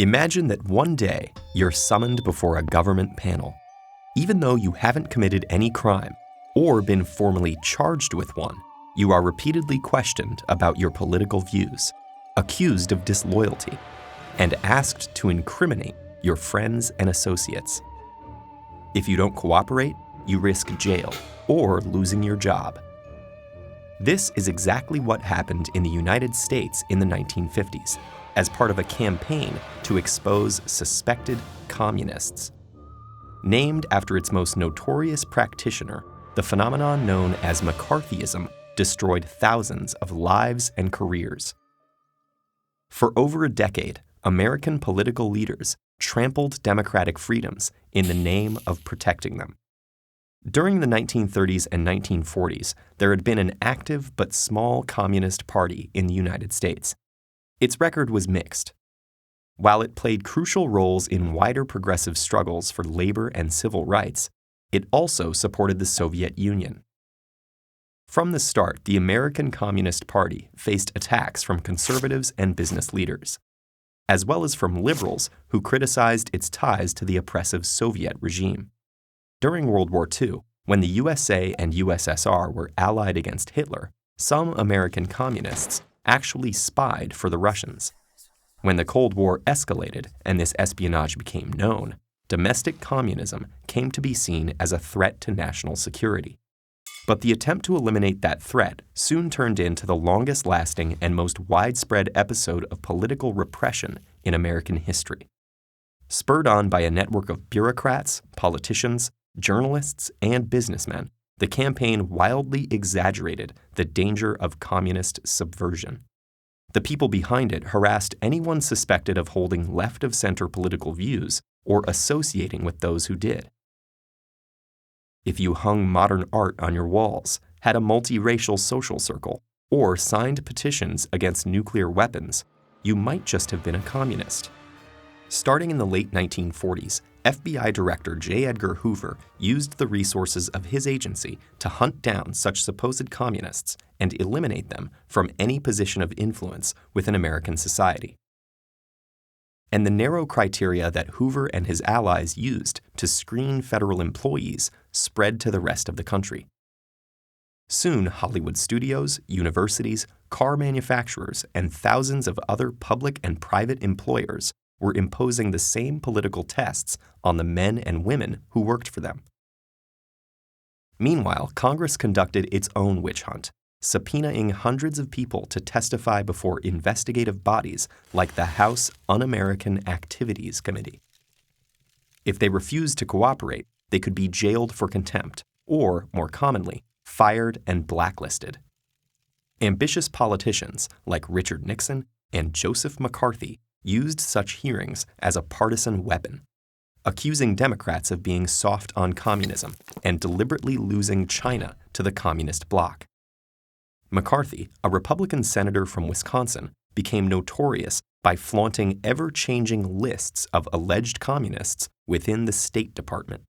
Imagine that one day you're summoned before a government panel. Even though you haven't committed any crime or been formally charged with one, you are repeatedly questioned about your political views, accused of disloyalty, and asked to incriminate your friends and associates. If you don't cooperate, you risk jail or losing your job. This is exactly what happened in the United States in the 1950s as part of a campaign to expose suspected communists. Named after its most notorious practitioner, the phenomenon known as McCarthyism destroyed thousands of lives and careers. For over a decade, American political leaders trampled democratic freedoms in the name of protecting them. During the 1930s and 1940s, there had been an active but small communist party in the United States. Its record was mixed. While it played crucial roles in wider progressive struggles for labor and civil rights, it also supported the Soviet Union. From the start, the American Communist Party faced attacks from conservatives and business leaders, as well as from liberals who criticized its ties to the oppressive Soviet regime. During World War II, when the USA and USSR were allied against Hitler, some American communists actually spied for the Russians. When the Cold War escalated and this espionage became known, domestic communism came to be seen as a threat to national security. But the attempt to eliminate that threat soon turned into the longest-lasting and most widespread episode of political repression in American history. Spurred on by a network of bureaucrats, politicians, journalists, and businessmen, the campaign wildly exaggerated the danger of communist subversion. The people behind it harassed anyone suspected of holding left-of-center political views or associating with those who did. If you hung modern art on your walls, had a multiracial social circle, or signed petitions against nuclear weapons, you might just have been a communist. Starting in the late 1940s, FBI Director J. Edgar Hoover used the resources of his agency to hunt down such supposed communists and eliminate them from any position of influence within American society. And the narrow criteria that Hoover and his allies used to screen federal employees spread to the rest of the country. Soon, Hollywood studios, universities, car manufacturers, and thousands of other public and private employers were imposing the same political tests on the men and women who worked for them. Meanwhile, Congress conducted its own witch hunt, subpoenaing hundreds of people to testify before investigative bodies like the House Un-American Activities Committee. If they refused to cooperate, they could be jailed for contempt, or, more commonly, fired and blacklisted. Ambitious politicians like Richard Nixon and Joseph McCarthy used such hearings as a partisan weapon, accusing Democrats of being soft on communism and deliberately losing China to the communist bloc. McCarthy, a Republican senator from Wisconsin, became notorious by flaunting ever-changing lists of alleged communists within the State Department.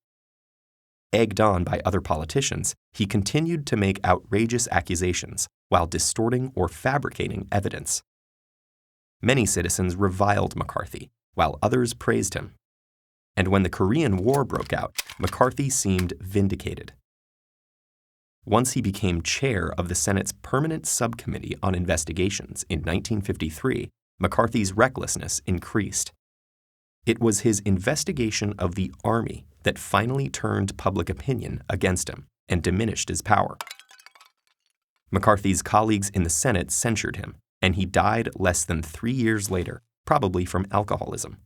Egged on by other politicians, he continued to make outrageous accusations while distorting or fabricating evidence. Many citizens reviled McCarthy, while others praised him. And when the Korean War broke out, McCarthy seemed vindicated. Once he became chair of the Senate's Permanent Subcommittee on Investigations in 1953, McCarthy's recklessness increased. It was his investigation of the Army that finally turned public opinion against him and diminished his power. McCarthy's colleagues in the Senate censured him, and he died less than 3 years later, probably from alcoholism.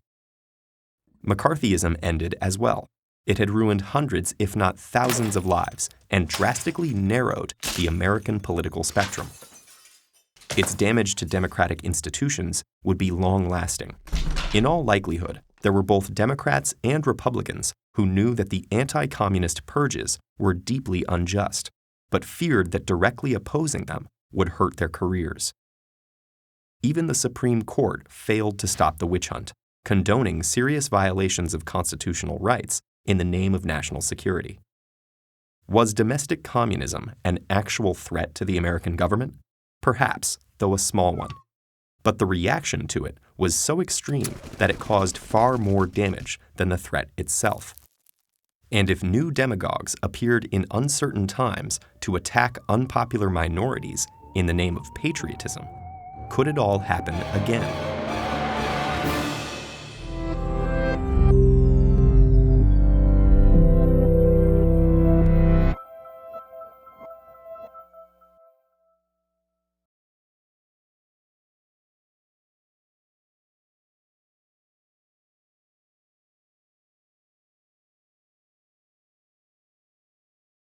McCarthyism ended as well. It had ruined hundreds, if not thousands, of lives and drastically narrowed the American political spectrum. Its damage to democratic institutions would be long-lasting. In all likelihood, there were both Democrats and Republicans who knew that the anti-communist purges were deeply unjust, but feared that directly opposing them would hurt their careers. Even the Supreme Court failed to stop the witch hunt, condoning serious violations of constitutional rights in the name of national security. Was domestic communism an actual threat to the American government? Perhaps, though a small one. but the reaction to it was so extreme that it caused far more damage than the threat itself. And if new demagogues appeared in uncertain times to attack unpopular minorities in the name of patriotism, could it all happen again?